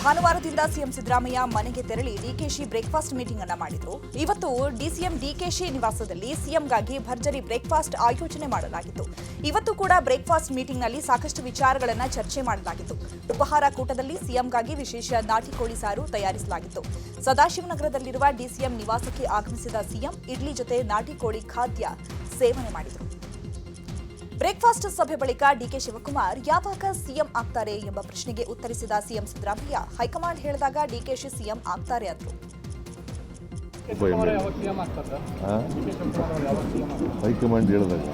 ಭಾನುವಾರದಿಂದ ಸಿಎಂ ಸಿದ್ದರಾಮಯ್ಯ ಮನೆಗೆ ತೆರಳಿ ಡಿಕೆಶಿ ಬ್ರೇಕ್ಫಾಸ್ಟ್ ಮೀಟಿಂಗ್ ಅನ್ನು ಮಾಡಿದ್ರು. ಇವತ್ತು ಡಿಸಿಎಂ ಡಿಕೆಶಿ ನಿವಾಸದಲ್ಲಿ ಸಿಎಂಗಾಗಿ ಭರ್ಜರಿ ಬ್ರೇಕ್ಫಾಸ್ಟ್ ಆಯೋಜನೆ ಮಾಡಲಾಗಿತ್ತು. ಇವತ್ತು ಕೂಡ ಬ್ರೇಕ್ಫಾಸ್ಟ್ ಮೀಟಿಂಗ್ನಲ್ಲಿ ಸಾಕಷ್ಟು ವಿಚಾರಗಳನ್ನು ಚರ್ಚೆ ಮಾಡಲಾಗಿತ್ತು. ಉಪಹಾರ ಕೂಟದಲ್ಲಿ ಸಿಎಂಗಾಗಿ ವಿಶೇಷ ನಾಟಿ ಕೋಳಿ ಸಾರು ತಯಾರಿಸಲಾಗಿತ್ತು. ಸದಾಶಿವನಗರದಲ್ಲಿರುವ ಡಿಸಿಎಂ ನಿವಾಸಕ್ಕೆ ಆಗಮಿಸಿದ ಸಿಎಂ ಇಡ್ಲಿ ಜೊತೆ ನಾಟಿ ಕೋಳಿ ಖಾದ್ಯ ಸೇವನೆ ಮಾಡಿದರು. ಬ್ರೇಕ್ಫಾಸ್ಟ್ ಸಭೆ ಬಳಿಕ ಡಿಕೆ ಶಿವಕುಮಾರ್ ಯಾವಾಗ ಸಿಎಂ ಆಗ್ತಾರೆ ಎಂಬ ಪ್ರಶ್ನೆಗೆ ಉತ್ತರಿಸಿದ ಸಿಎಂ ಸಿದ್ದರಾಮಯ್ಯ, ಹೈಕಮಾಂಡ್ ಹೇಳಿದಾಗ ಡಿಕೆಶಿ ಸಿಎಂ ಆಗ್ತಾರೆ ಅಂದರು. ಹೈಕಮಾಂಡ್ ಹೇಳಿದಾಗ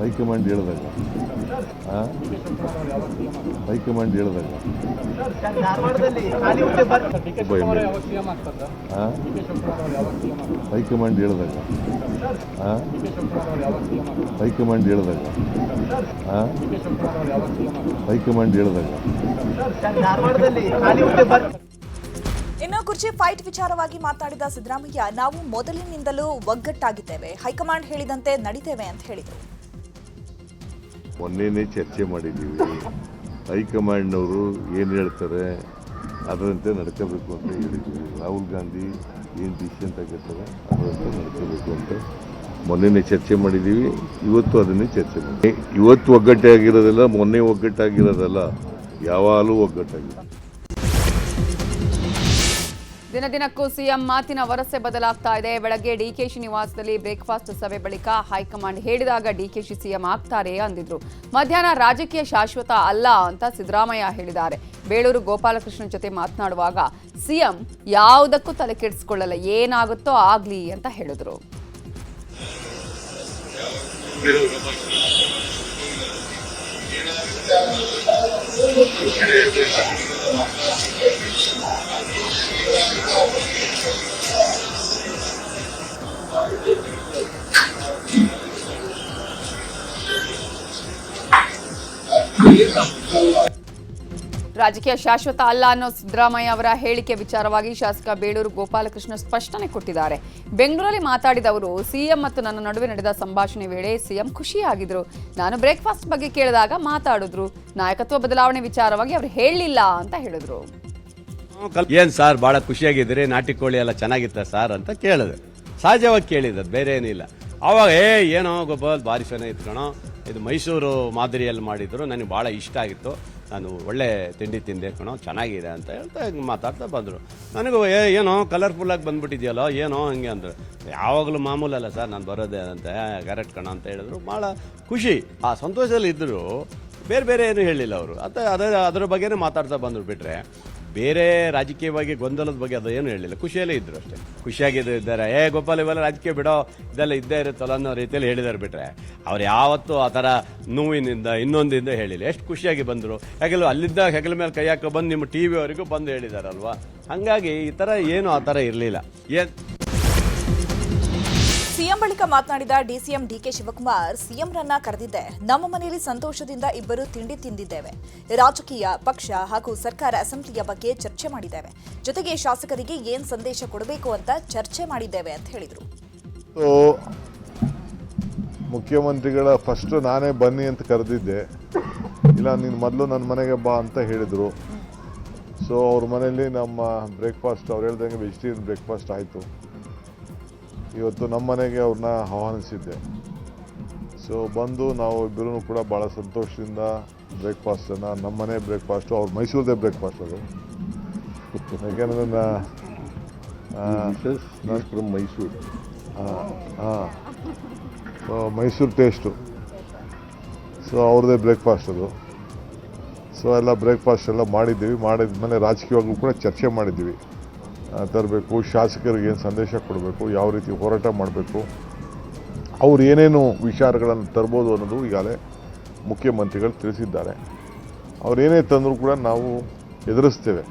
ಹೈಕಮಾಂಡ್ ಹೇಳಿದಾಗ ಹೈಕಮಾಂಡ್ ಹೇಳಿದಾಗ ಹೈಕಮಾಂಡ್ ಹೇಳಿದಾಗ ಹೈಕಮಾಂಡ್ ಹೇಳಿದಾಗ ಹೈಕಮಾಂಡ್ ಹೇಳಿದಾಗ ಇನ್ನು ಕುರ್ಚಿ ಫೈಟ್ ವಿಚಾರವಾಗಿ ಮಾತನಾಡಿದ ಸಿದ್ದರಾಮಯ್ಯ, ನಾವು ಮೊದಲಿನಿಂದಲೂ ಒಗ್ಗಟ್ಟಾಗಿದ್ದೇವೆ, ಹೈಕಮಾಂಡ್ ಹೇಳಿದಂತೆ ನಡೀತೇವೆ ಅಂತ ಹೇಳಿದರು. ಮೊನ್ನೆನೇ ಚರ್ಚೆ ಮಾಡಿದ್ದೀವಿ. ಹೈಕಮಾಂಡ್ನವರು ಏನು ಹೇಳ್ತಾರೆ ಅದರಂತೆ ನಡ್ಕೋಬೇಕು ಅಂತ ಹೇಳಿದ್ದೀವಿ. ರಾಹುಲ್ ಗಾಂಧಿ ಏನು ಡಿಸಿಷನ್ ತಗೋತಾರೆ ಅದರಂತೆ ನಡ್ಕೋಬೇಕು ಅಂತ ಮೊನ್ನೆನೇ ಚರ್ಚೆ ಮಾಡಿದ್ದೀವಿ. ಇವತ್ತು ಅದನ್ನೇ ಚರ್ಚೆ ಮಾಡಿ. ಇವತ್ತು ಒಗ್ಗಟ್ಟಾಗಿರೋದಲ್ಲ, ಮೊನ್ನೆ ಒಗ್ಗಟ್ಟಾಗಿರೋದಲ್ಲ, ಯಾವಾಗಲೂ ಒಗ್ಗಟ್ಟಾಗಿದೆ. ದಿನದಿನಕ್ಕೂ ಸಿಎಂ ಮಾತಿನ ವರಸೆ ಬದಲಾಗ್ತಾ ಇದೆ. ಬೆಳಗ್ಗೆ ಡಿಕೆಶಿ ನಿವಾಸದಲ್ಲಿ ಬ್ರೇಕ್ಫಾಸ್ಟ್ ಸಭೆ ಬಳಿಕ ಹೈಕಮಾಂಡ್ ಹೇಳಿದಾಗ ಡಿಕೆಶಿ ಸಿಎಂ ಆಗ್ತಾರೆ ಅಂದಿದ್ರು. ಮಧ್ಯಾಹ್ನ ರಾಜಕೀಯ ಶಾಶ್ವತ ಅಲ್ಲ ಅಂತ ಸಿದ್ದರಾಮಯ್ಯ ಹೇಳಿದ್ದಾರೆ. ಬೇಳೂರು ಗೋಪಾಲಕೃಷ್ಣನ್ ಜೊತೆ ಮಾತನಾಡುವಾಗ ಸಿಎಂ ಯಾವುದಕ್ಕೂ ತಲೆ ಕೆಡಿಸಿಕೊಳ್ಳಲ್ಲ, ಏನಾಗುತ್ತೋ ಆಗ್ಲಿ ಅಂತ ಹೇಳಿದ್ರು. ರಾಜಕೀಯ ಶಾಶ್ವತ ಅಲ್ಲ ಅನ್ನೋ ಸಿದ್ದರಾಮಯ್ಯ ಅವರ ಹೇಳಿಕೆ ವಿಚಾರವಾಗಿ ಶಾಸಕ ಬೇಳೂರು ಗೋಪಾಲಕೃಷ್ಣ ಸ್ಪಷ್ಟನೆ ಕೊಟ್ಟಿದ್ದಾರೆ. ಬೆಂಗಳೂರಲ್ಲಿ ಮಾತಾಡಿದ ಅವರು, ಸಿಎಂ ಮತ್ತು ನನ್ನ ನಡುವೆ ನಡೆದ ಸಂಭಾಷಣೆ ವೇಳೆ ಸಿಎಂ ಖುಷಿಯಾಗಿದ್ರು. ನಾನು ಬ್ರೇಕ್ಫಾಸ್ಟ್ ಬಗ್ಗೆ ಕೇಳಿದಾಗ ಮಾತಾಡಿದ್ರು. ನಾಯಕತ್ವ ಬದಲಾವಣೆ ವಿಚಾರವಾಗಿ ಅವರು ಹೇಳಲಿಲ್ಲ ಅಂತ ಹೇಳಿದ್ರು. ಏನ್ ಸಾರ್ ಬಹಳ ಖುಷಿಯಾಗಿದ್ರಿ, ನಾಟಿ ಕೋಳಿ ಎಲ್ಲ ಚೆನ್ನಾಗಿತ್ತ ಸಾರ್ ಅಂತ ಕೇಳಿದೆ. ಸಹಜವಾಗಿ ಕೇಳಿದ, ಬೇರೆ ಏನಿಲ್ಲ. ಅವಾಗ ಏನೋ ಗೋಪಾಲ್ ಭಾರಿ ಚೆನ್ನಾಗಿ ಇತ್ಕಣೋ, ಇದು ಮೈಸೂರು ಮಾದರಿಯಲ್ಲಿ ಮಾಡಿದ್ರು, ನನಗೆ ಭಾಳ ಇಷ್ಟ ಆಗಿತ್ತು, ನಾನು ಒಳ್ಳೆ ತಿಂಡಿ ತಿಂದೆ ಕಣೋ, ಚೆನ್ನಾಗಿದೆ ಅಂತ ಹೇಳ್ತಾ ಮಾತಾಡ್ತಾ ಬಂದರು. ನನಗೂ ಏನೋ ಕಲರ್ಫುಲ್ಲಾಗಿ ಬಂದ್ಬಿಟ್ಟಿದೆಯಲ್ಲೋ ಏನೋ ಹಂಗೆ ಅಂದರು. ಯಾವಾಗಲೂ ಮಾಮೂಲಲ್ಲ ಸರ್ ನಾನು ಬರೋದೇ ಅಂತ, ಕರೆಕ್ಟ್ ಕಣ ಅಂತ ಹೇಳಿದ್ರು. ಭಾಳ ಖುಷಿ, ಆ ಸಂತೋಷದಲ್ಲಿ ಇದ್ದರು. ಬೇರೆ ಬೇರೆ ಏನು ಹೇಳಿಲ್ಲ ಅವರು. ಅದರ ಬಗ್ಗೆನೇ ಮಾತಾಡ್ತಾ ಬಂದರು. ಬಿಟ್ಟರೆ ಬೇರೆ ರಾಜಕೀಯವಾಗಿ ಗೊಂದಲದ ಬಗ್ಗೆ ಅದು ಏನು ಹೇಳಿಲ್ಲ. ಖುಷಿಯಲ್ಲೇ ಇದ್ದರು ಅಷ್ಟೇ. ಖುಷಿಯಾಗಿದ್ದಾರೆ. ಗೋಪಾಲ್ ಇವೆಲ್ಲ ರಾಜಕೀಯ ಬಿಡೋ, ಇದೆಲ್ಲ ಇದ್ದೇ ಇರುತ್ತಲ್ಲ ಅನ್ನೋ ರೀತಿಯಲ್ಲಿ ಹೇಳಿದ್ದಾರೆ. ಬಿಟ್ಟರೆ ಅವ್ರು ಯಾವತ್ತೂ ಆ ಥರ ನೋವಿನಿಂದ ಇನ್ನೊಂದಿಂದ ಹೇಳಿಲ್ಲ. ಎಷ್ಟು ಖುಷಿಯಾಗಿ ಬಂದರು. ಯಾಕೆಲ್ಲ ಅಲ್ಲಿದ್ದ ಹೆಗಲ ಮೇಲೆ ಕೈ ಹಾಕೋ ಬಂದು ನಿಮ್ಮ ಟಿ ವಿವರೆಗೂ ಬಂದು ಹೇಳಿದಾರಲ್ವಾ. ಹಾಗಾಗಿ ಈ ಥರ ಏನು ಆ ಥರ ಇರಲಿಲ್ಲ. ಸಿಎಂ ಬಳಿಕ ಮಾತನಾಡಿದ ಡಿಸಿಎಂ ಡಿಕೆ ಶಿವಕುಮಾರ್, ಸಿಎಂರನ್ನ ಕರೆದಿದ್ದೆ, ನಮ್ಮ ಮನೆಯಲ್ಲಿ ಸಂತೋಷದಿಂದ ಇಬ್ಬರು ತಿಂಡಿ ತಿಂದಿದ್ದೇವೆ. ರಾಜಕೀಯ ಪಕ್ಷ ಹಾಗೂ ಸರ್ಕಾರ ಅಸೆಂಬ್ಲಿಯ ಬಗ್ಗೆ ಚರ್ಚೆ ಮಾಡಿದ್ದೇವೆ. ಜೊತೆಗೆ ಶಾಸಕರಿಗೆ ಏನ್ ಸಂದೇಶ ಕೊಡಬೇಕು ಅಂತ ಚರ್ಚೆ ಮಾಡಿದ್ದೇವೆ ಅಂತ ಹೇಳಿದರು. ಮುಖ್ಯಮಂತ್ರಿಗಳ ಫಸ್ಟ್ ನಾನೇ ಬನ್ನಿ ಅಂತ ಕರೆದಿದ್ದೆ. ಇಲ್ಲ, ನೀನು ಮೊದಲು ನನ್ನ ಮನೆಗೆ ಬಾ ಅಂತ ಹೇಳಿದರು. ಸೊ ಅವ್ರ ಮನೆಯಲ್ಲಿ ನಮ್ಮ ಬ್ರೇಕ್ಫಾಸ್ಟ್, ಅವ್ರು ಹೇಳ್ದಂಗೆ ವೆಜಿಟೇರಿಯನ್ ಬ್ರೇಕ್ಫಾಸ್ಟ್ ಆಯಿತು. ಇವತ್ತು ನಮ್ಮ ಮನೆಗೆ ಅವ್ರನ್ನ ಆಹ್ವಾನಿಸಿದ್ದೆ. ಸೊ ಬಂದು ನಾವು ಇಬ್ಬರೂ ಕೂಡ ಭಾಳ ಸಂತೋಷದಿಂದ ಬ್ರೇಕ್ಫಾಸ್ಟನ್ನು, ನಮ್ಮ ಮನೆ ಬ್ರೇಕ್ಫಾಸ್ಟು, ಅವ್ರು ಮೈಸೂರದೇ ಬ್ರೇಕ್ಫಾಸ್ಟ್ ಅದು. ಯಾಕೆಂದರೆ ಮೈಸೂರು ಮೈಸೂರು ಟೇಸ್ಟು. ಸೊ ಅವ್ರದ್ದೇ ಬ್ರೇಕ್ಫಾಸ್ಟ್ ಅದು. ಸೊ ಎಲ್ಲ ಬ್ರೇಕ್ಫಾಸ್ಟ್ ಎಲ್ಲ ಮಾಡಿದ್ದೀವಿ. ಮಾಡಿದ್ಮೇಲೆ ರಾಜಕೀಯವಾಗೂ ಕೂಡ ಚರ್ಚೆ ಮಾಡಿದ್ದೀವಿ. ತರಬೇಕು, ಶಾಸಕರಿಗೆ ಏನು ಸಂದೇಶ ಕೊಡಬೇಕು, ಯಾವ ರೀತಿ ಹೋರಾಟ ಮಾಡಬೇಕು, ಅವ್ರು ಏನೇನು ವಿಚಾರಗಳನ್ನು ತರ್ಬೋದು ಅನ್ನೋದು ಈಗಾಗಲೇ ಮುಖ್ಯಮಂತ್ರಿಗಳು ತಿಳಿಸಿದ್ದಾರೆ. ಅವ್ರು ಏನೇ ತಂದರೂ ಕೂಡ ನಾವು ಎದುರಿಸ್ತೇವೆ.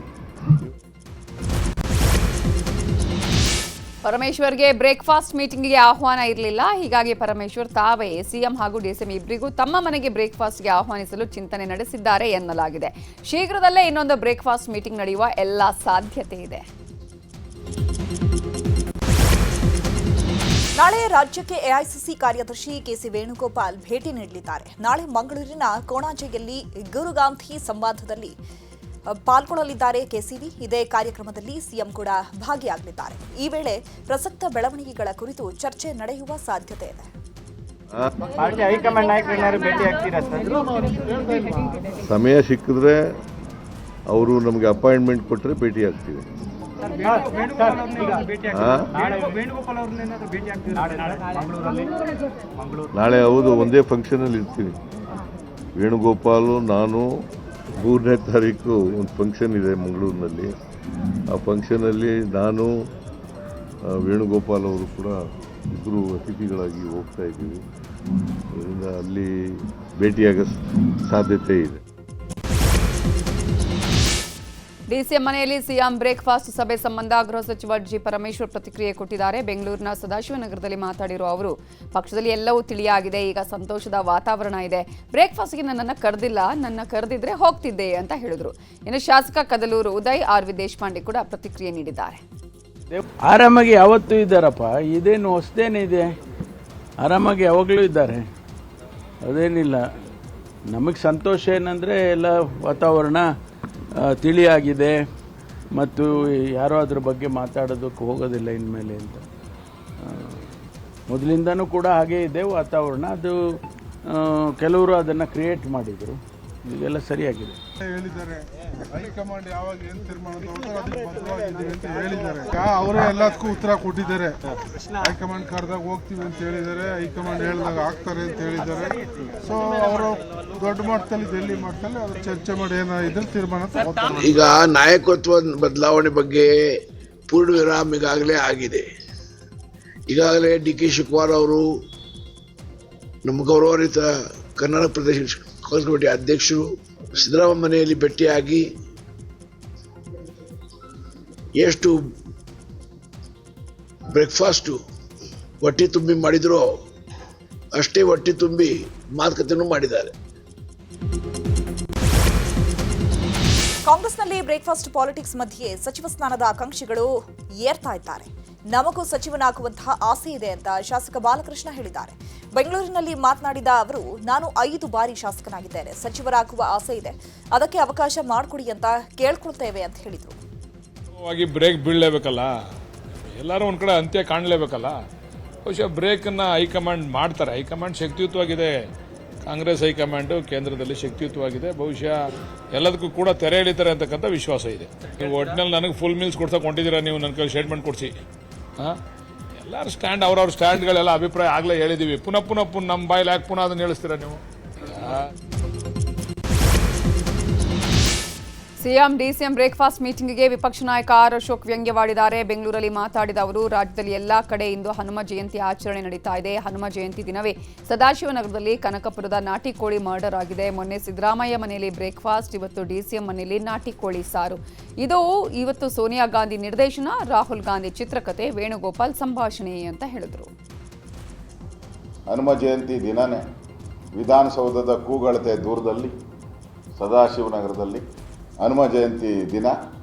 ಪರಮೇಶ್ವರ್ಗೆ ಬ್ರೇಕ್ಫಾಸ್ಟ್ ಮೀಟಿಂಗ್ಗೆ ಆಹ್ವಾನ ಇರಲಿಲ್ಲ. ಹೀಗಾಗಿ ಪರಮೇಶ್ವರ್ ತಾವೇ ಸಿಎಂ ಹಾಗೂ ಡಿಸಿಎಂ ಇಬ್ಬರಿಗೂ ತಮ್ಮ ಮನೆಗೆ ಬ್ರೇಕ್ಫಾಸ್ಟ್ಗೆ ಆಹ್ವಾನಿಸಲು ಚಿಂತನೆ ನಡೆಸಿದ್ದಾರೆ ಎನ್ನಲಾಗಿದೆ. ಶೀಘ್ರದಲ್ಲೇ ಇನ್ನೊಂದು ಬ್ರೇಕ್ಫಾಸ್ಟ್ ಮೀಟಿಂಗ್ ನಡೆಯುವ ಎಲ್ಲ ಸಾಧ್ಯತೆ ಇದೆ. ನಾಳೆ ರಾಜ್ಯಕ್ಕೆ ಎಐಸಿಸಿ ಕಾರ್ಯದರ್ಶಿ ಕೆಸಿ ವೇಣುಗೋಪಾಲ್ ಭೇಟಿ ನೀಡಲಿದ್ದಾರೆ. ನಾಳೆ ಮಂಗಳೂರಿನ ಕೋಣಾಜೆಯಲ್ಲಿ ಗುರುಗಾಂಧಿ ಸಂವಾದದಲ್ಲಿ ಪಾಲ್ಗೊಳ್ಳಲಿದ್ದಾರೆ ಕೆಸಿವಿ. ಇದೇ ಕಾರ್ಯಕ್ರಮದಲ್ಲಿ ಸಿಎಂ ಕೂಡ ಭಾಗಿಯಾಗಲಿದ್ದಾರೆ. ಈ ವೇಳೆ ಪ್ರಸಕ್ತ ಬೆಳವಣಿಗೆಗಳ ಕುರಿತು ಚರ್ಚೆ ನಡೆಯುವ ಸಾಧ್ಯತೆ ಇದೆ. ಪಾರ್ಟಿ ಹೈಕಮಾಂಡ್ ನಾಯಕರನ್ನಾರು ಭೇಟಿ ಆಗ್ತೀರಾ ಸರ್? ಸಮಯ ಸಿಕ್ಕಿದ್ರೆ ಅವರು ನಮಗೆ ಅಪಾಯಿಂಟ್ಮೆಂಟ್ ಕೊಟ್ಟರೆ ಭೇಟಿ ಆಗ್ತೀವಿ. ನಾಳೆ ಹೌದು, ಒಂದೇ ಫಂಕ್ಷನಲ್ಲಿ ಇರ್ತೀನಿ. ವೇಣುಗೋಪಾಲು, ನಾನು 3ನೇ ತಾರೀಕು ಒಂದು ಫಂಕ್ಷನ್ ಇದೆ ಮಂಗಳೂರಿನಲ್ಲಿ. ಆ ಫಂಕ್ಷನಲ್ಲಿ ನಾನು ವೇಣುಗೋಪಾಲ್ ಅವರು ಕೂಡ ಇಬ್ಬರು ಅತಿಥಿಗಳಾಗಿ ಹೋಗ್ತಾ ಇದ್ದೀವಿ. ಅದರಿಂದ ಅಲ್ಲಿ ಭೇಟಿಯಾಗೋ ಸಾಧ್ಯತೆ ಇದೆ. ಡಿಸಿಎಂ ಮನೆಯಲ್ಲಿ ಸಿಎಂ ಬ್ರೇಕ್ಫಾಸ್ಟ್ ಸಭೆ ಸಂಬಂಧ ಗೃಹ ಸಚಿವ ಜಿ ಪರಮೇಶ್ವರ್ ಪ್ರತಿಕ್ರಿಯೆ ಕೊಟ್ಟಿದ್ದಾರೆ. ಬೆಂಗಳೂರಿನ ಸದಾಶಿವನಗರದಲ್ಲಿ ಮಾತಾಡಿರುವ ಅವರು, ಪಕ್ಷದಲ್ಲಿ ಎಲ್ಲವೂ ತಿಳಿಯಾಗಿದೆ, ಈಗ ಸಂತೋಷದ ವಾತಾವರಣ ಇದೆ. ಬ್ರೇಕ್ಫಾಸ್ಟ್ಗೆ ನನ್ನನ್ನು ಕರೆದಿಲ್ಲ, ನನ್ನ ಕರೆದಿದ್ರೆ ಹೋಗ್ತಿದ್ದೆ ಅಂತ ಹೇಳಿದ್ರು. ಇನ್ನು ಶಾಸಕ ಕದಲೂರು ಉದಯ್ ಆರ್ ವಿ ದೇಶಪಾಂಡೆ ಕೂಡ ಪ್ರತಿಕ್ರಿಯೆ ನೀಡಿದ್ದಾರೆ. ಆರಾಮಾಗಿ ಯಾವತ್ತೂ ಇದ್ದಾರಪ್ಪ, ಇದೇನು ಹೊಸದೇನಿದೆ, ಆರಾಮಾಗಿ ಯಾವಾಗಲೂ ಇದ್ದಾರೆ, ಅದೇನಿಲ್ಲ. ನಮಗೆ ಸಂತೋಷ ಏನಂದರೆ ಎಲ್ಲ ವಾತಾವರಣ ತಿಳಿಯಾಗಿದೆ ಮತ್ತು ಯಾರೂ ಅದ್ರ ಬಗ್ಗೆ ಮಾತಾಡೋದಕ್ಕೆ ಹೋಗೋದಿಲ್ಲ ಇನ್ಮೇಲೆ ಅಂತ. ಮೊದಲಿಂದನೂ ಕೂಡ ಹಾಗೇ ಇದೆ ವಾತಾವರಣ. ಅದು ಕೆಲವರು ಅದನ್ನು ಕ್ರಿಯೇಟ್ ಮಾಡಿದರು, ಈಗೆಲ್ಲ ಸರಿಯಾಗಿದೆ. ಹೇಳಿದ್ದಾರೆ ಹೈಕಮಾಂಡ್ ಯಾವಾಗ ಏನು ತೀರ್ಮಾನ ತಗೊಂಡ್ರೆ ಅದಕ್ಕೆ ಬದ್ಧವಾಗಿದ್ದೀವಿ ಅಂತ ಹೇಳಿದ್ದಾರೆ. ಅವರೇ ಎಲ್ಲದಕ್ಕೂ ಉತ್ತರ ಕೊಟ್ಟಿದ್ದಾರೆ. ಹೈಕಮಾಂಡ್ ಕರೆದಾಗ ಹೋಗ್ತೀವಿ ಅಂತ ಹೇಳಿದ್ದಾರೆ, ಹೈಕಮಾಂಡ್ ಹೇಳಿದಾಗ ಆಗ್ತಾರೆ ಅಂತ ಹೇಳಿದ್ದಾರೆ. ಸೊ ಅವರು ದೊಡ್ಡ ಮಟ್ಟದಲ್ಲಿ ಡೆಲ್ಲಿ ಮಟ್ಟದಲ್ಲಿ ಅವ್ರು ಚರ್ಚೆ ಮಾಡಿ ಏನಾದ್ರು ತೀರ್ಮಾನ ತಗೋತಾರೆ. ಈಗ ನಾಯಕತ್ವ ಬದಲಾವಣೆ ಬಗ್ಗೆ ಪೂರ್ಣ ವಿರಾಮ ಈಗಾಗಲೇ ಆಗಿದೆ. ಈಗಾಗಲೇ ಡಿ.ಕೆ. ಶಿವಕುಮಾರ್ ಅವರು ನಮ್ಮ ಗೌರವಾನ್ವಿತ ಕನ್ನಡ ಪ್ರದೇಶ ಕಾಂಗ್ರೆಸ್ ಕಮಿಟಿ ಅಧ್ಯಕ್ಷರು ಸಿದ್ದರಾಮಯ್ಯ ಮನೆಯಲ್ಲಿ ಭೇಟಿಯಾಗಿ ಎಷ್ಟು ಬ್ರೇಕ್ಫಾಸ್ಟು ಹೊಟ್ಟೆ ತುಂಬಿ ಮಾಡಿದ್ರೋ ಅಷ್ಟೇ ಹೊಟ್ಟೆ ತುಂಬಿ ಮಾತುಕತೆನೂ ಮಾಡಿದ್ದಾರೆ. ಕಾಂಗ್ರೆಸ್ನಲ್ಲಿ ಬ್ರೇಕ್ಫಾಸ್ಟ್ ಪಾಲಿಟಿಕ್ಸ್ ಮಧ್ಯೆ ಸಚಿವ ಸ್ಥಾನದ ಆಕಾಂಕ್ಷಿಗಳು ಏರ್ತಾ ಇದ್ದಾರೆ. ನಮಗೂ ಸಚಿವನಾಗುವಂತಹ ಆಸೆ ಇದೆ ಅಂತ ಶಾಸಕ ಬಾಲಕೃಷ್ಣ ಹೇಳಿದ್ದಾರೆ. ಬೆಂಗಳೂರಿನಲ್ಲಿ ಮಾತನಾಡಿದ ಅವರು, ನಾನು 5 ಬಾರಿ ಶಾಸಕನಾಗಿದ್ದೇನೆ, ಸಚಿವರಾಗುವ ಆಸೆ ಇದೆ, ಅದಕ್ಕೆ ಅವಕಾಶ ಮಾಡಿಕೊಡಿ ಅಂತ ಕೇಳ್ಕೊಳ್ತೇವೆ ಅಂತ ಹೇಳಿದರು. ಬ್ರೇಕ್ ಬೀಳಲೇಬೇಕಲ್ಲ, ಎಲ್ಲರೂ ಒಂದು ಕಡೆ ಅಂತ್ಯ ಕಾಣಲೇಬೇಕಲ್ಲ. ಬಹುಶಃ ಬ್ರೇಕನ್ನು ಹೈಕಮಾಂಡ್ ಮಾಡ್ತಾರೆ. ಹೈಕಮಾಂಡ್ ಶಕ್ತಿಯುತವಾಗಿದೆ, ಕಾಂಗ್ರೆಸ್ ಹೈಕಮಾಂಡು ಕೇಂದ್ರದಲ್ಲಿ ಶಕ್ತಿಯುತವಾಗಿದೆ. ಬಹುಶಃ ಎಲ್ಲದಕ್ಕೂ ಕೂಡ ತೆರೆ ಎಳಿತಾರೆ ಅಂತಕ್ಕಂಥ ವಿಶ್ವಾಸ ಇದೆ. ನೀವು ಒಟ್ಟಿನಲ್ಲಿ ನನಗೆ ಫುಲ್ ಮೀಲ್ಸ್ ಕೊಡ್ತಾ ಕೊಂಡಿದ್ದೀರಾ, ನೀವು ನನ್ನ ಕೈ ಸ್ಟೇಟ್ಮೆಂಟ್ ಕೊಡಿಸಿ. ಎಲ್ಲರೂ ಸ್ಟ್ಯಾಂಡ್ ಅವ್ರವ್ರ ಸ್ಟ್ಯಾಂಡ್ಗಳೆಲ್ಲ ಅಭಿಪ್ರಾಯ ಆಗಲೇ ಹೇಳಿದ್ದೀವಿ. ಪುನಃ ನಮ್ಮ ಬಾಯಲ್ಲಿ ಯಾಕೆ ಪುನಃ ಅದನ್ನು ಹೇಳಿಸ್ತೀರಾ ನೀವು? ಸಿಎಂ ಡಿಸಿಎಂ ಬ್ರೇಕ್ಫಾಸ್ಟ್ ಮೀಟಿಂಗ್ಗೆ ವಿಪಕ್ಷ ನಾಯಕ ಆರ್ ಅಶೋಕ್ ವ್ಯಂಗ್ಯವಾಡಿದ್ದಾರೆ. ಬೆಂಗಳೂರಲ್ಲಿ ಮಾತಾಡಿದ ಅವರು, ರಾಜ್ಯದಲ್ಲಿ ಎಲ್ಲಾ ಕಡೆ ಇಂದು ಹನುಮ ಜಯಂತಿ ಆಚರಣೆ ನಡೀತಾ ಇದೆ. ಹನುಮ ಜಯಂತಿ ದಿನವೇ ಸದಾಶಿವನಗರದಲ್ಲಿ ಕನಕಪುರದ ನಾಟಿ ಕೋಳಿ ಮರ್ಡರ್ ಆಗಿದೆ. ಮೊನ್ನೆ ಸಿದ್ದರಾಮಯ್ಯ ಮನೆಯಲ್ಲಿ ಬ್ರೇಕ್ಫಾಸ್ಟ್, ಇವತ್ತು ಡಿಸಿಎಂ ಮನೆಯಲ್ಲಿ ನಾಟಿ ಕೋಳಿ ಸಾರು. ಇವತ್ತು ಸೋನಿಯಾ ಗಾಂಧಿ ನಿರ್ದೇಶನ, ರಾಹುಲ್ ಗಾಂಧಿ ಚಿತ್ರಕಥೆ, ವೇಣುಗೋಪಾಲ್ ಸಂಭಾಷಣೆ ಅಂತ ಹೇಳಿದ್ರು. ಹನುಮ ಜಯಂತಿ ದಿನನೇ ವಿಧಾನಸೌಧದ ಕೂಗಳತೆ ದೂರದಲ್ಲಿ ಸದಾಶಿವನಗರದಲ್ಲಿ ಹನುಮ ಜಯಂತಿ ದಿನ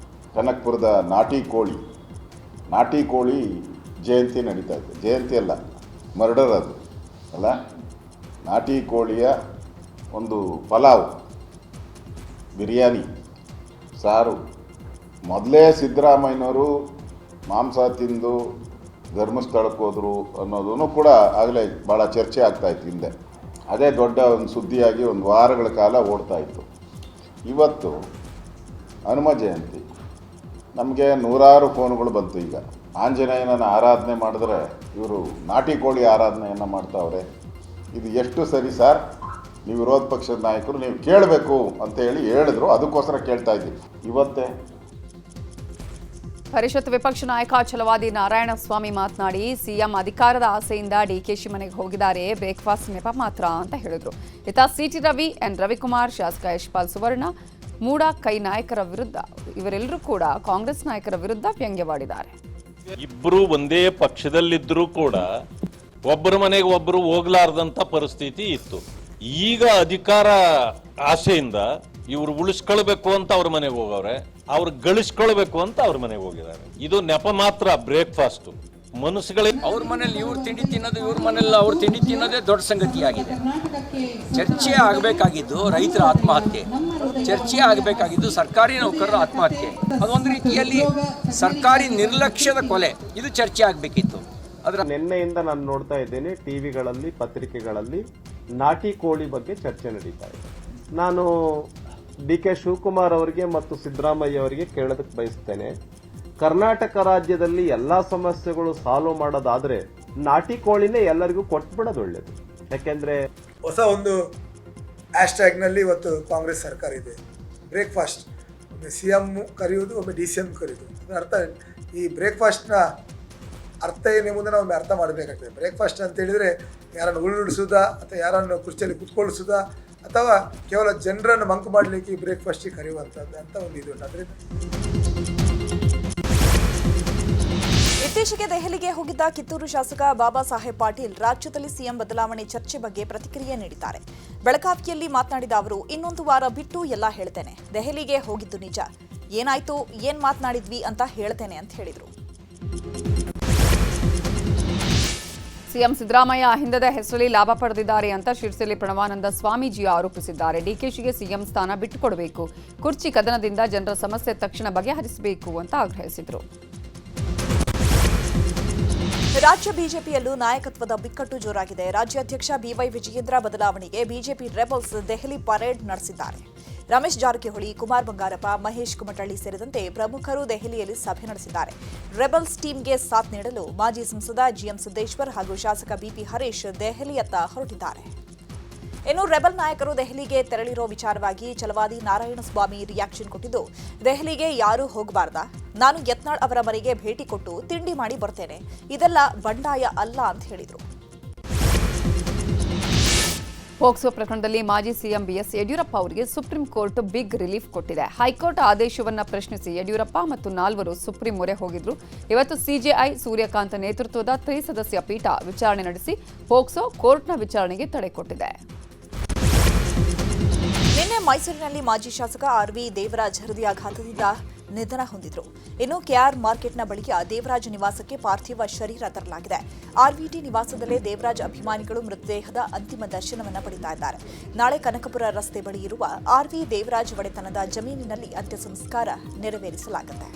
ಕನಕಪುರದ ನಾಟಿ ಕೋಳಿ ಜಯಂತಿ ನಡೀತಾ ಇದೆ. ಜಯಂತಿ ಅಲ್ಲ, ಮರ್ಡರ್ ಅದು ಅಲ್ಲ. ನಾಟಿ ಕೋಳಿಯ ಒಂದು ಪಲಾವ್, ಬಿರಿಯಾನಿ, ಸಾರು. ಮೊದಲೇ ಸಿದ್ದರಾಮಯ್ಯನವರು ಮಾಂಸ ತಿಂದು ಧರ್ಮಸ್ಥಳಕ್ಕೆ ಹೋದರು ಅನ್ನೋದೂ ಕೂಡ ಆಗಲೇ ಭಾಳ ಚರ್ಚೆ ಆಗ್ತಾಯಿತ್ತು ಹಿಂದೆ. ಅದೇ ದೊಡ್ಡ ಒಂದು ಸುದ್ದಿಯಾಗಿ ಒಂದು ವಾರಗಳ ಕಾಲ ಓಡ್ತಾ ಇತ್ತು. ಇವತ್ತು ಹನುಮ ಜಯಂತಿ, ನಮಗೆ ನೂರಾರು ಫೋನ್ಗಳು ಬಂತು. ಈಗ ಆಂಜನೇಯನ ಆರಾಧನೆ ಮಾಡಿದ್ರೆ ಇವರು ನಾಟಿ ಕೋಳಿ ಆರಾಧನೆಯನ್ನು ಮಾಡ್ತಾವ್ರೆ. ಇದು ಎಷ್ಟು ಸರಿ ಸರ್? ನೀವು ವಿರೋಧ ಪಕ್ಷದ ನಾಯಕರು ನೀವು ಕೇಳಬೇಕು ಅಂತ ಹೇಳಿದ್ರು. ಅದಕ್ಕೋಸ್ಕರ ಕೇಳ್ತಾ ಇದ್ದೀವಿ ಇವತ್ತೇ. ಪರಿಷತ್ ವಿಪಕ್ಷ ನಾಯಕ ಛಲವಾದಿ ನಾರಾಯಣಸ್ವಾಮಿ ಮಾತನಾಡಿ, ಸಿಎಂ ಅಧಿಕಾರದ ಆಸೆಯಿಂದ ಡಿಕೆಶಿ ಮನೆಗೆ ಹೋಗಿದ್ದಾರೆ, ಬ್ರೇಕ್ಫಾಸ್ಟ್ ನೆಪ ಮಾತ್ರ ಅಂತ ಹೇಳಿದ್ರು. ಇತ್ತ ಸಿಟಿ ರವಿ, ಎನ್ ರವಿಕುಮಾರ್, ಶಾಸಕ ಯಶ್ಪಾಲ್ ಸುವರ್ಣ, ಮೂಡ ಕೈ ನಾಯಕರ ವಿರುದ್ಧ, ಇವರೆಲ್ಲರೂ ಕೂಡ ಕಾಂಗ್ರೆಸ್ ನಾಯಕರ ವಿರುದ್ಧ ವ್ಯಂಗ್ಯವಾಡಿದ್ದಾರೆ. ಇಬ್ಬರು ಒಂದೇ ಪಕ್ಷದಲ್ಲಿದ್ದರೂ ಕೂಡ ಒಬ್ಬರ ಮನೆಗೆ ಒಬ್ಬರು ಹೋಗ್ಲಾರ್ದಂತ ಪರಿಸ್ಥಿತಿ ಇತ್ತು. ಈಗ ಅಧಿಕಾರ ಆಸೆಯಿಂದ ಇವ್ರು ಉಳಿಸ್ಕೊಳ್ಬೇಕು ಅಂತ ಅವ್ರ ಮನೆಗೆ ಹೋಗವ್ರೆ, ಅವ್ರು ಗಳಿಸ್ಕೊಳ್ಬೇಕು ಅಂತ ಅವ್ರ ಮನೆಗೆ ಹೋಗಿದ್ದಾರೆ. ಇದು ನೆಪ ಮಾತ್ರ ಬ್ರೇಕ್ಫಾಸ್ಟ್. ಮನಸ್ಸುಗಳಿಗೆ ಅವ್ರ ಮನೇಲಿ ಇವ್ರು ತಿಂಡಿ ತಿನ್ನೋದು, ಇವ್ರ ಮನೇಲಿ ಅವ್ರು ತಿಂಡಿ ತಿನ್ನೋದೇ ದೊಡ್ಡ ಸಂಗತಿಯಾಗಿದೆ. ಚರ್ಚೆ ಆಗಬೇಕಾಗಿದ್ದು ರೈತರ ಆತ್ಮಹತ್ಯೆ, ಚರ್ಚೆ ಆಗಬೇಕಾಗಿದ್ದು ಸರ್ಕಾರಿ ನೌಕರರ ಆತ್ಮಹತ್ಯೆ. ಅದೊಂದು ರೀತಿಯಲ್ಲಿ ಸರ್ಕಾರಿ ನಿರ್ಲಕ್ಷ್ಯದ ಕೊಲೆ. ಇದು ಚರ್ಚೆ ಆಗಬೇಕಿತ್ತು. ಅದರ ನಿನ್ನೆಯಿಂದ ನಾನು ನೋಡ್ತಾ ಇದ್ದೇನೆ ಟಿವಿಗಳಲ್ಲಿ, ಪತ್ರಿಕೆಗಳಲ್ಲಿ ನಾಟಿ ಕೋಳಿ ಬಗ್ಗೆ ಚರ್ಚೆ ನಡೀತಾ ಇದೆ. ನಾನು ಡಿ ಕೆ ಶಿವಕುಮಾರ್ ಅವರಿಗೆ ಮತ್ತು ಸಿದ್ದರಾಮಯ್ಯ ಅವರಿಗೆ ಕೇಳೋದಕ್ಕೆ ಬಯಸ್ತೇನೆ, ಕರ್ನಾಟಕ ರಾಜ್ಯದಲ್ಲಿ ಎಲ್ಲಾ ಸಮಸ್ಯೆಗಳು ಸಾಲ್ವ್ ಮಾಡೋದಾದ್ರೆ ನಾಟಿ ಕೋಳಿನೇ ಎಲ್ಲರಿಗೂ ಕೊಟ್ಬಿಡೋದು ಒಳ್ಳೇದು. ಯಾಕೆಂದ್ರೆ ಹೊಸ ಒಂದು ಹ್ಯಾಶ್ಟ್ಯಾಗ್ನಲ್ಲಿ ಇವತ್ತು ಕಾಂಗ್ರೆಸ್ ಸರ್ಕಾರ ಇದೆ. ಬ್ರೇಕ್ಫಾಸ್ಟ್, ಒಮ್ಮೆ CM ಕರೆಯೋದು, ಒಮ್ಮೆ DCM ಕರೆಯೋದು. ಅದರ ಅರ್ಥ, ಈ ಬ್ರೇಕ್ಫಾಸ್ಟ್ನ ಅರ್ಥ ಏನೆಂಬುದನ್ನು ನಾವು ಅರ್ಥ ಮಾಡಬೇಕಾಗ್ತದೆ. ಬ್ರೇಕ್ಫಾಸ್ಟ್ ಅಂತ ಹೇಳಿದರೆ ಯಾರನ್ನು ಉರುಳಿಸೋದಾ ಅಥವಾ ಯಾರನ್ನು ಕುರ್ಚಿಯಲ್ಲಿ ಕುತ್ಕೊಳಿಸೋದಾ ಅಥವಾ ಕೇವಲ ಜನರನ್ನು ಮಂಕು ಮಾಡಲಿಕ್ಕೆ ಈ ಬ್ರೇಕ್ಫಾಸ್ಟಿಗೆ ಕರೆಯುವಂಥದ್ದು ಅಂತ ಒಂದು ಇದು. ಅದರಿಂದ ಇತ್ತೀಚೆಗೆ ದೆಹಲಿಗೆ ಹೋಗಿದ್ದ ಕಿತ್ತೂರು ಶಾಸಕ ಬಾಬಾ ಸಾಹೇಬ್ ಪಾಟೀಲ್ ರಾಜ್ಯದಲ್ಲಿ ಸಿಎಂ ಬದಲಾವಣೆ ಚರ್ಚೆ ಬಗ್ಗೆ ಪ್ರತಿಕ್ರಿಯೆ ನೀಡಿದ್ದಾರೆ. ಬೆಳಗಾವಿಯಲ್ಲಿ ಮಾತನಾಡಿದ ಅವರು, ಇನ್ನೊಂದು ವಾರ ಬಿಟ್ಟು ಎಲ್ಲ ಹೇಳ್ತೇನೆ. ದೆಹಲಿಗೆ ಹೋಗಿದ್ದು ನಿಜ, ಏನಾಯ್ತು, ಏನ್ ಮಾತನಾಡಿದ್ವಿ ಅಂತ ಹೇಳ್ತೇನೆ ಅಂತ ಹೇಳಿದರು. ಸಿಎಂ ಸಿದ್ದರಾಮಯ್ಯ ಅಹಿಂದದ ಹೆಸರಲ್ಲಿ ಲಾಭ ಪಡೆದಿದ್ದಾರೆ ಅಂತ ಶಿರ್ಸಿಲಿ ಪ್ರಣವಾನಂದ ಸ್ವಾಮೀಜಿ ಆರೋಪಿಸಿದ್ದಾರೆ. ಡಿಕೆಶಿಗೆ ಸಿಎಂ ಸ್ಥಾನ ಬಿಟ್ಟುಕೊಡಬೇಕು, ಕುರ್ಚಿ ಕದನದಿಂದ ಜನರ ಸಮಸ್ಯೆ ತಕ್ಷಣ ಬಗೆಹರಿಸಬೇಕು ಅಂತ ಆಗ್ರಹಿಸಿದರು. ರಾಜ್ಯ ಬಿಜೆಪಿಯಲ್ಲೂ ನಾಯಕತ್ವದ ಬಿಕ್ಕಟ್ಟು ಜೋರಾಗಿದೆ. ರಾಜ್ಯಾಧ್ಯಕ್ಷ ಬಿವೈ ವಿಜಯೇಂದ್ರ ಬದಲಾವಣೆಗೆ ಬಿಜೆಪಿ ರೆಬಲ್ಸ್ ದೆಹಲಿ ಪರೇಡ್ ನಡೆಸಿದ್ದಾರೆ. ರಮೇಶ್ ಜಾರಕಿಹೊಳಿ, ಕುಮಾರ್ ಬಂಗಾರಪ್ಪ, ಮಹೇಶ್ ಕುಮಟಳ್ಳಿ ಸೇರಿದಂತೆ ಪ್ರಮುಖರು ದೆಹಲಿಯಲ್ಲಿ ಸಭೆ ನಡೆಸಿದ್ದಾರೆ. ರೆಬಲ್ಸ್ ಟೀಮ್ಗೆ ಸಾಥ್ ನೀಡಲು ಮಾಜಿ ಸಂಸದ ಜಿಎಂ ಸಿದ್ದೇಶ್ವರ್ ಹಾಗೂ ಶಾಸಕ ಬಿಪಿ ಹರೀಶ್ ದೆಹಲಿಯತ್ತ ಹೊರಟಿದ್ದಾರೆ. ಇನ್ನು ರೆಬಲ್ ನಾಯಕರು ದೆಹಲಿಗೆ ತೆರಳಿರೋ ವಿಚಾರವಾಗಿ ಛಲವಾದಿ ನಾರಾಯಣಸ್ವಾಮಿ ರಿಯಾಕ್ಷನ್ ಕೊಟ್ಟಿದ್ದು, ದೆಹಲಿಗೆ ಯಾರೂ ಹೋಗಬಾರ್ದಾ, ನಾನು ಯತ್ನಾಳ್ ಅವರ ಮನೆಗೆ ಭೇಟಿ ಕೊಟ್ಟು ತಿಂಡಿ ಮಾಡಿ ಬರ್ತೇನೆ, ಇದೆಲ್ಲ ಬಂಡಾಯ ಅಲ್ಲ ಅಂತ ಹೇಳಿದರು. ಪೋಕ್ಸೋ ಪ್ರಕರಣದಲ್ಲಿ ಮಾಜಿ ಸಿಎಂ ಬಿಎಸ್ ಯಡಿಯೂರಪ್ಪ ಅವರಿಗೆ ಸುಪ್ರೀಂ ಕೋರ್ಟ್ ಬಿಗ್ ರಿಲೀಫ್ ಕೊಟ್ಟಿದೆ. ಹೈಕೋರ್ಟ್ ಆದೇಶವನ್ನು ಪ್ರಶ್ನಿಸಿ ಯಡಿಯೂರಪ್ಪ ಮತ್ತು 4 ಸುಪ್ರೀಂ ಮೊರೆ ಹೋಗಿದ್ರು. ಇವತ್ತು ಸಿಜೆಐ ಸೂರ್ಯಕಾಂತ್ ನೇತೃತ್ವದ ತ್ರಿಸದಸ್ಯ ಪೀಠ ವಿಚಾರಣೆ ನಡೆಸಿ ಪೋಕ್ಸೋ ಕೋರ್ಟ್ನ ವಿಚಾರಣೆಗೆ ತಡೆ ಕೊಟ್ಟಿದೆ. ನಿನ್ನೆ ಮೈಸೂರಿನಲ್ಲಿ ಮಾಜಿ ಶಾಸಕ ಆರ್ವಿ ದೇವರಾಜ್ ಹೃದಯಾಘಾತದಿಂದ ನಿಧನ ಹೊಂದಿದ್ರು. ಇನ್ನು ಕೆಆರ್ ಮಾರ್ಕೆಟ್ನ ಬಳಿಯ ದೇವರಾಜ್ ನಿವಾಸಕ್ಕೆ ಪಾರ್ಥಿವ ಶರೀರ ತರಲಾಗಿದೆ. ಆರ್ವಿಟಿ ನಿವಾಸದಲ್ಲೇ ದೇವರಾಜ್ ಅಭಿಮಾನಿಗಳು ಮೃತದೇಹದ ಅಂತಿಮ ದರ್ಶನವನ್ನು ಪಡೆಯುತ್ತಾ ಇದ್ದಾರೆ. ನಾಳೆ ಕನಕಪುರ ರಸ್ತೆ ಬಳಿ ಇರುವ ಆರ್ವಿ ದೇವರಾಜ್ ಒಡೆತನದ ಜಮೀನಿನಲ್ಲಿ ಅಂತ್ಯ ಸಂಸ್ಕಾರ ನೆರವೇರಿಸಲಾಗುತ್ತೆ.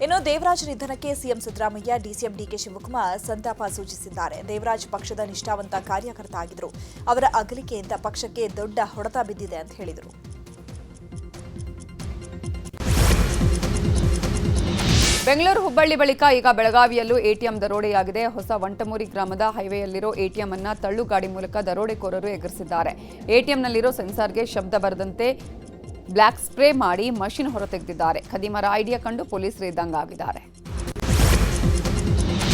ಇನ್ನು ದೇವರಾಜ್ ನಿಧನಕ್ಕೆ CM Siddaramaiah, DCM DK Shivakumar ಸಂತಾಪ ಸೂಚಿಸಿದ್ದಾರೆ. ದೇವರಾಜ್ ಪಕ್ಷದ ನಿಷ್ಠಾವಂತ ಕಾರ್ಯಕರ್ತ ಆಗಿದ್ರು. ಅವರ ಅಗಲಿಕೆಯಿಂದ ಪಕ್ಷಕ್ಕೆ ದೊಡ್ಡ ಹೊಡೆತ ಬಿದ್ದಿದೆ ಅಂತ ಹೇಳಿದರು. ಬೆಂಗಳೂರು ಹುಬ್ಬಳ್ಳಿ ಬಳಿಕ ಈಗ ಬೆಳಗಾವಿಯಲ್ಲೂ ಎಟಿಎಂ ದರೋಡೆಯಾಗಿದೆ. ಹೊಸ ವಂಟಮೂರಿ ಗ್ರಾಮದ ಹೈವೇಯಲ್ಲಿರೋ ಎಟಿಎಂ ಅನ್ನ ತಳ್ಳುಗಾಡಿ ಮೂಲಕ ದರೋಡೆಕೋರರು ಎಗರಿಸಿದ್ದಾರೆ. ಎಟಿಎಂನಲ್ಲಿರೋ ಸೆನ್ಸಾರ್ಗೆ ಶಬ್ದ ಬರದಂತೆ ಬ್ಲಾಕ್ ಸ್ಪ್ರೇ ಮಾಡಿ ಮಷಿನ್ ಹೊರತೆಗೆದಿದ್ದಾರೆ. ಖದೀಮರ ಐಡಿಯಾ ಕಂಡು ಪೊಲೀಸರು ಇದ್ದಂಗಾಗಿದ್ದಾರೆ.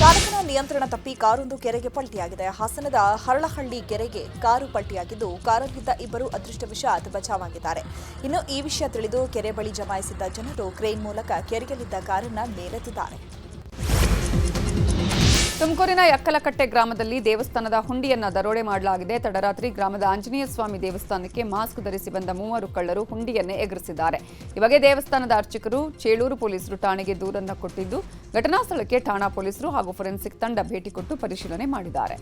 ಚಾಲಕನ ನಿಯಂತ್ರಣ ತಪ್ಪಿ ಕಾರೊಂದು ಕೆರೆಗೆ ಪಲ್ಟಿಯಾಗಿದೆ. ಹಾಸನದ ಹರಳಹಳ್ಳಿ ಕೆರೆಗೆ ಕಾರು ಪಲ್ಟಿಯಾಗಿದ್ದು, ಕಾರಲ್ಲಿದ್ದ ಇಬ್ಬರು ಅದೃಷ್ಟವಶಾತ್ ಬಚಾವಾಗಿದ್ದಾರೆ. ಇನ್ನು ಈ ವಿಷಯ ತಿಳಿದು ಕೆರೆ ಬಳಿ ಜಮಾಯಿಸಿದ್ದ ಜನರು ಕ್ರೇನ್ ಮೂಲಕ ಕೆರೆಯಲ್ಲಿದ್ದ ಕಾರನ್ನ ಮೇಲೆತ್ತಿದ್ದಾರೆ. ತುಮಕೂರಿನ ಯಕ್ಕಲಕಟ್ಟೆ ಗ್ರಾಮದಲ್ಲಿ ದೇವಸ್ಥಾನದ ಹುಂಡಿಯನ್ನ ದರೋಡೆ ಮಾಡಲಾಗಿದೆ. ತಡರಾತ್ರಿ ಗ್ರಾಮದ ಆಂಜನೇಯ ಸ್ವಾಮಿ ದೇವಸ್ಥಾನಕ್ಕೆ ಮಾಸ್ಕ್ ಧರಿಸಿ ಬಂದ 3 ಕಳ್ಳರು ಹುಂಡಿಯನ್ನೇ ಎಗರಿಸಿದ್ದಾರೆ. ಈ ಬಗ್ಗೆ ದೇವಸ್ಥಾನದ ಅರ್ಚಕರು ಚೇಳೂರು ಪೊಲೀಸರು ಠಾಣೆಗೆ ದೂರನ್ನು ಕೊಟ್ಟಿದ್ದು, ಘಟನಾ ಸ್ಥಳಕ್ಕೆ ಠಾಣಾ ಪೊಲೀಸರು ಹಾಗೂ ಫೋರೆನ್ಸಿಕ್ ತಂಡ ಭೇಟಿ ಕೊಟ್ಟು ಪರಿಶೀಲನೆ ಮಾಡಿದ್ದಾರೆ.